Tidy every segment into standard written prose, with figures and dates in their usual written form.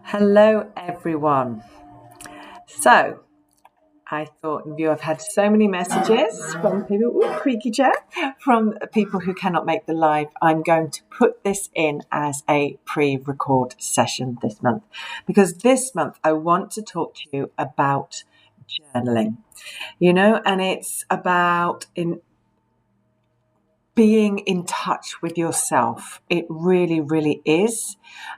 Hello, everyone. So, I thought in view I've had so many messages from people, creaky chair, from people who cannot make the live, I'm going to put this in as a pre-record session this month, because this month I want to talk to you about journaling, and it's about being in touch with yourself. It really, really is.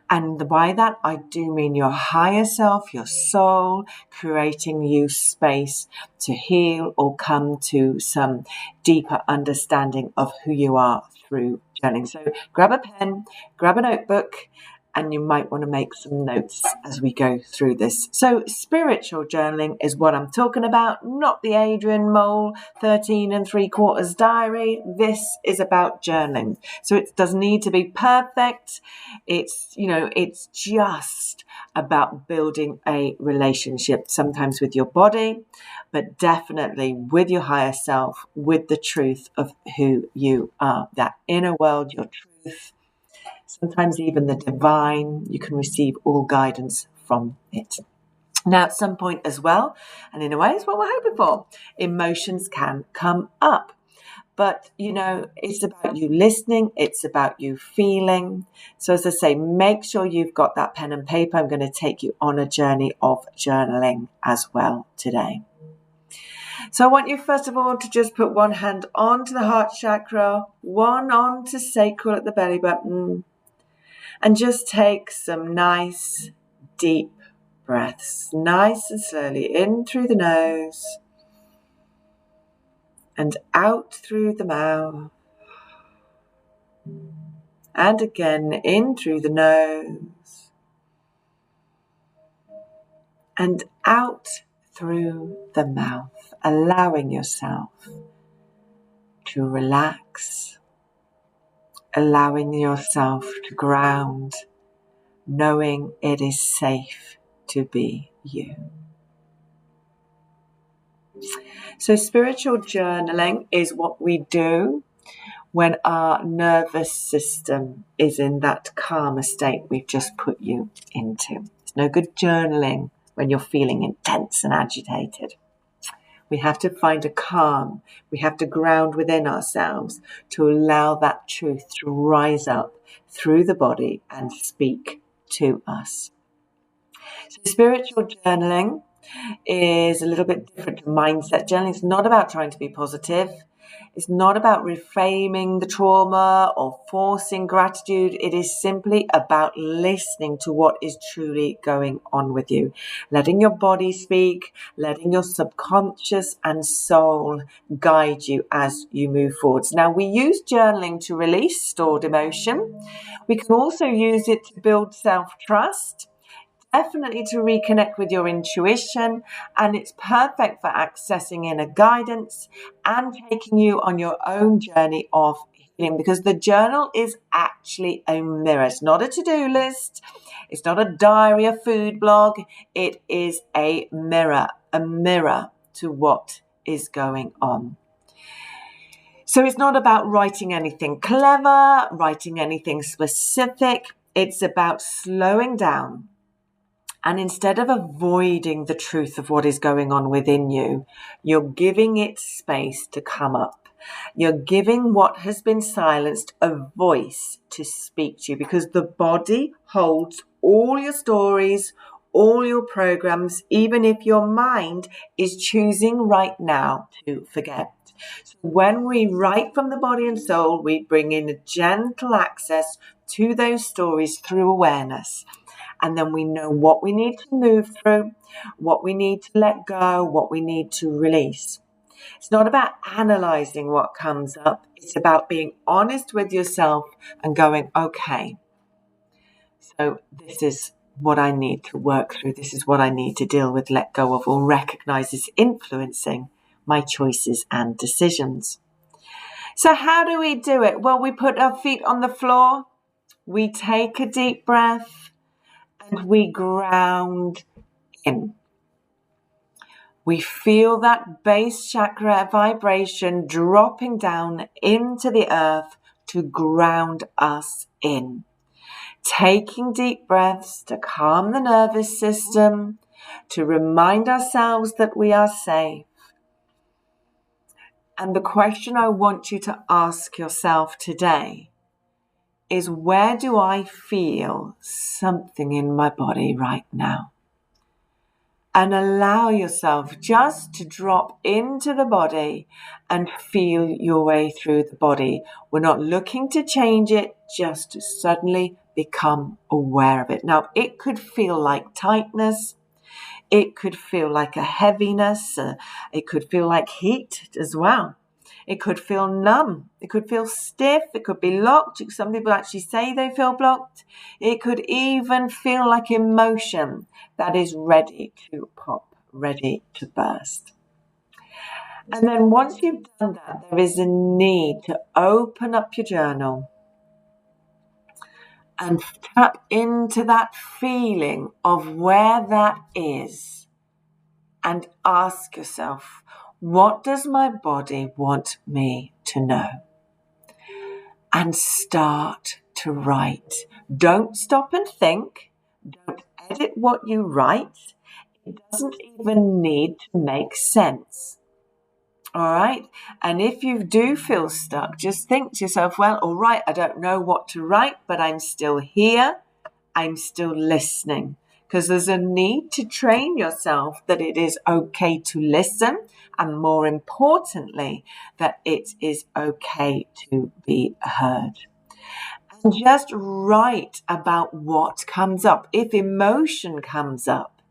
And by that, I do mean your higher self, your soul, creating you space to heal or come to some deeper understanding of who you are through journaling. So grab a pen, grab a notebook, and you might want to make some notes as we go through this. So spiritual journaling is what I'm talking about, not the Adrian Mole 13 3/4 diary. This is about journaling. So it doesn't need to be perfect. It's just about building a relationship, sometimes with your body, but definitely with your higher self, with the truth of who you are, that inner world, your truth. Sometimes even the divine, you can receive all guidance from it. Now, at some point as well, and in a way, it's what we're hoping for, emotions can come up. But, it's about you listening. It's about you feeling. So as I say, make sure you've got that pen and paper. I'm going to take you on a journey of journaling as well today. So I want you, first of all, to just put one hand onto the heart chakra, one onto sacral at the belly button, and just take some nice, deep breaths, nice and slowly, in through the nose and out through the mouth. And again, in through the nose and out through the mouth, allowing yourself to relax, allowing yourself to ground, knowing it is safe to be you. So spiritual journaling is what we do when our nervous system is in that calmer state we've just put you into. It's no good journaling when you're feeling intense and agitated. We have to find a calm. We have to ground within ourselves to allow that truth to rise up through the body and speak to us. So spiritual journaling is a little bit different to mindset journaling. It's not about trying to be positive. It's not about reframing the trauma or forcing gratitude. It is simply about listening to what is truly going on with you, letting your body speak, letting your subconscious and soul guide you as you move forwards. Now, we use journaling to release stored emotion. We can also use it to build self-trust, definitely to reconnect with your intuition, and it's perfect for accessing inner guidance and taking you on your own journey of healing, because the journal is actually a mirror. It's not a to-do list. It's not a diary, a food blog. It is a mirror to what is going on. So it's not about writing anything clever, writing anything specific. It's about slowing down. And instead of avoiding the truth of what is going on within you, you're giving it space to come up. You're giving what has been silenced a voice to speak to you, because the body holds all your stories, all your programs, even if your mind is choosing right now to forget. So when we write from the body and soul, we bring in a gentle access to those stories through awareness. And then we know what we need to move through, what we need to let go, what we need to release. It's not about analyzing what comes up. It's about being honest with yourself and going, okay, so this is what I need to work through. This is what I need to deal with, let go of, or recognize is influencing my choices and decisions. So how do we do it? Well, we put our feet on the floor. We take a deep breath. And we ground in. We feel that base chakra vibration dropping down into the earth to ground us in, taking deep breaths to calm the nervous system, to remind ourselves that we are safe. And the question I want you to ask yourself today is, where do I feel something in my body right now? And allow yourself just to drop into the body and feel your way through the body. We're not looking to change it, just to suddenly become aware of it. Now, it could feel like tightness. It could feel like a heaviness. It could feel like heat as well. It could feel numb. It could feel stiff. It could be locked. Some people actually say they feel blocked. It could even feel like emotion that is ready to pop, ready to burst. And then once you've done that, there is a need to open up your journal and tap into that feeling of where that is and ask yourself, what does my body want me to know? And start to write. Don't stop and think. Don't edit what you write. It doesn't even need to make sense. All right? And if you do feel stuck, just think to yourself, well, all right, I don't know what to write, but I'm still here. I'm still listening. Because there's a need to train yourself that it is okay to listen, and more importantly, that it is okay to be heard. And just write about what comes up. If emotion comes up,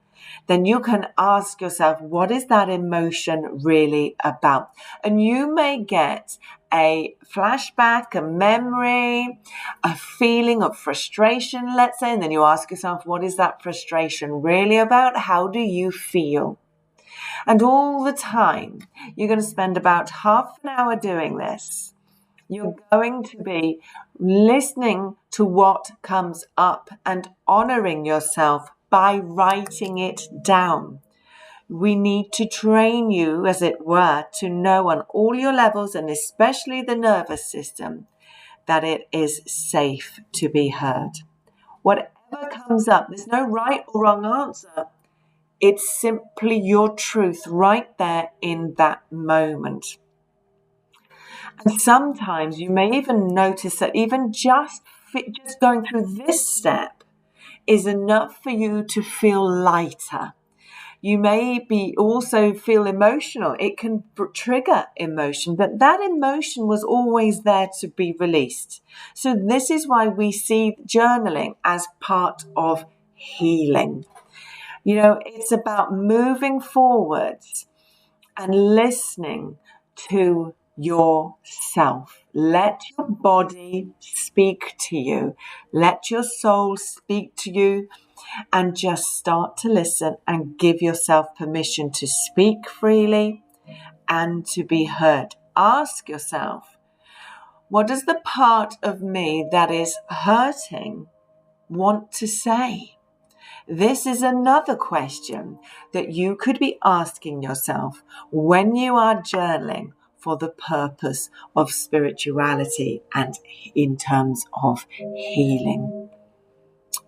then you can ask yourself, what is that emotion really about? And you may get a flashback, a memory, a feeling of frustration, let's say, and then you ask yourself, what is that frustration really about? How do you feel? And all the time, you're going to spend about half an hour doing this. You're going to be listening to what comes up and honoring yourself by writing it down. We need to train you, as it were, to know on all your levels, and especially the nervous system, that it is safe to be heard. Whatever comes up, there's no right or wrong answer. It's simply your truth right there in that moment. And sometimes you may even notice that even just going through this step is enough for you to feel lighter. You may be also feel emotional. It can trigger emotion, but that emotion was always there to be released. So this is why we see journaling as part of healing. You know, it's about moving forwards and listening to yourself. Let your body speak to you. Let your soul speak to you, and just start to listen and give yourself permission to speak freely and to be heard. Ask yourself, what does the part of me that is hurting want to say? This is another question that you could be asking yourself when you are journaling for the purpose of spirituality and in terms of healing.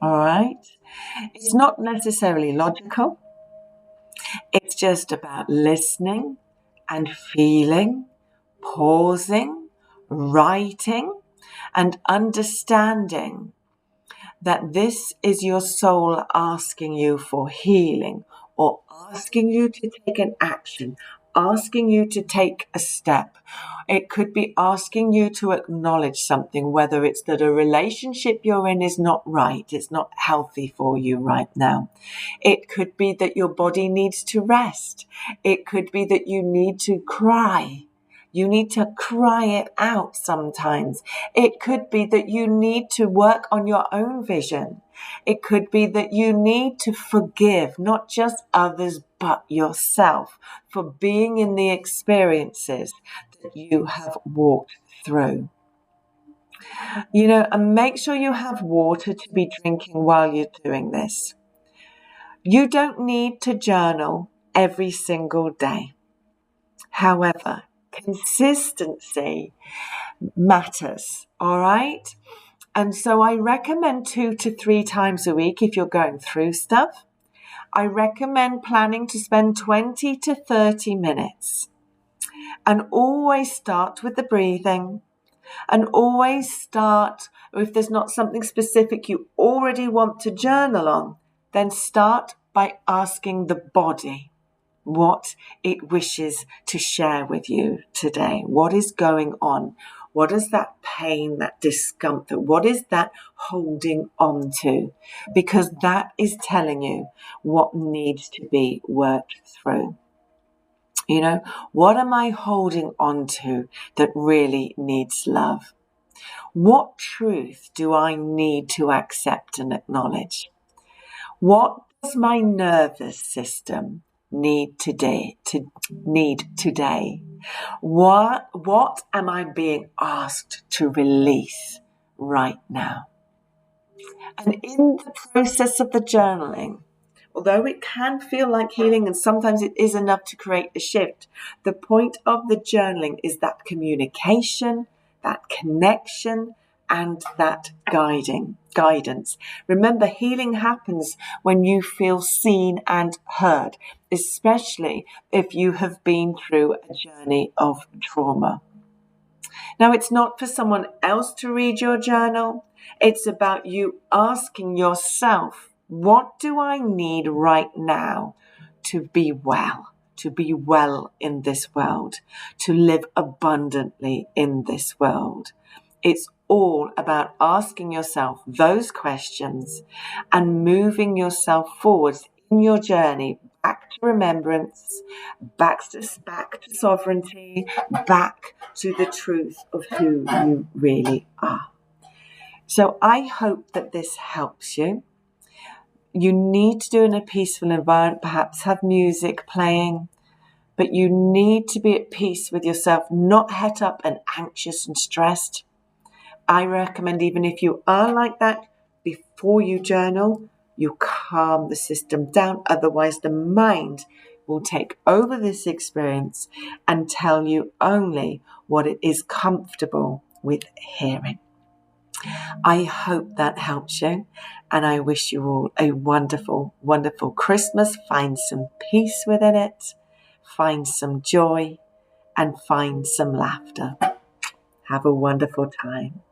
All right? It's not necessarily logical. It's just about listening and feeling, pausing, writing, and understanding that this is your soul asking you for healing, or asking you to take an action, asking you to take a step. It could be asking you to acknowledge something, whether it's that a relationship you're in is not right, it's not healthy for you right now. It could be that your body needs to rest. It could be that you need to cry. You need to cry it out sometimes. It could be that you need to work on your own vision. It could be that you need to forgive not just others, but yourself for being in the experiences that you have walked through. You know, and make sure you have water to be drinking while you're doing this. You don't need to journal every single day. However, consistency matters, all right? And so I recommend 2 to 3 times a week if you're going through stuff. I recommend planning to spend 20 to 30 minutes. And always start with the breathing. And always start, or if there's not something specific you already want to journal on, then start by asking the body what it wishes to share with you today. What is going on? What is that pain, that discomfort? What is that holding on to? Because that is telling you what needs to be worked through. You know, what am I holding on to that really needs love? What truth do I need to accept and acknowledge? What does my nervous system need today? What am I being asked to release right now? And in the process of the journaling, although it can feel like healing and sometimes it is enough to create a shift, the point of the journaling is that communication, that connection, and that guidance. Remember, healing happens when you feel seen and heard, especially if you have been through a journey of trauma. Now, it's not for someone else to read your journal. It's about you asking yourself, what do I need right now to be well? To be well in this world, to live abundantly in this world. It's all about asking yourself those questions and moving yourself forward in your journey back to remembrance, back to sovereignty, back to the truth of who you really are. So I hope that this helps you. You need to do it in a peaceful environment, perhaps have music playing, but you need to be at peace with yourself, not het up and anxious and stressed. I recommend, even if you are like that, before you journal, you calm the system down. Otherwise, the mind will take over this experience and tell you only what it is comfortable with hearing. I hope that helps you, and I wish you all a wonderful, wonderful Christmas. Find some peace within it, find some joy, and find some laughter. Have a wonderful time.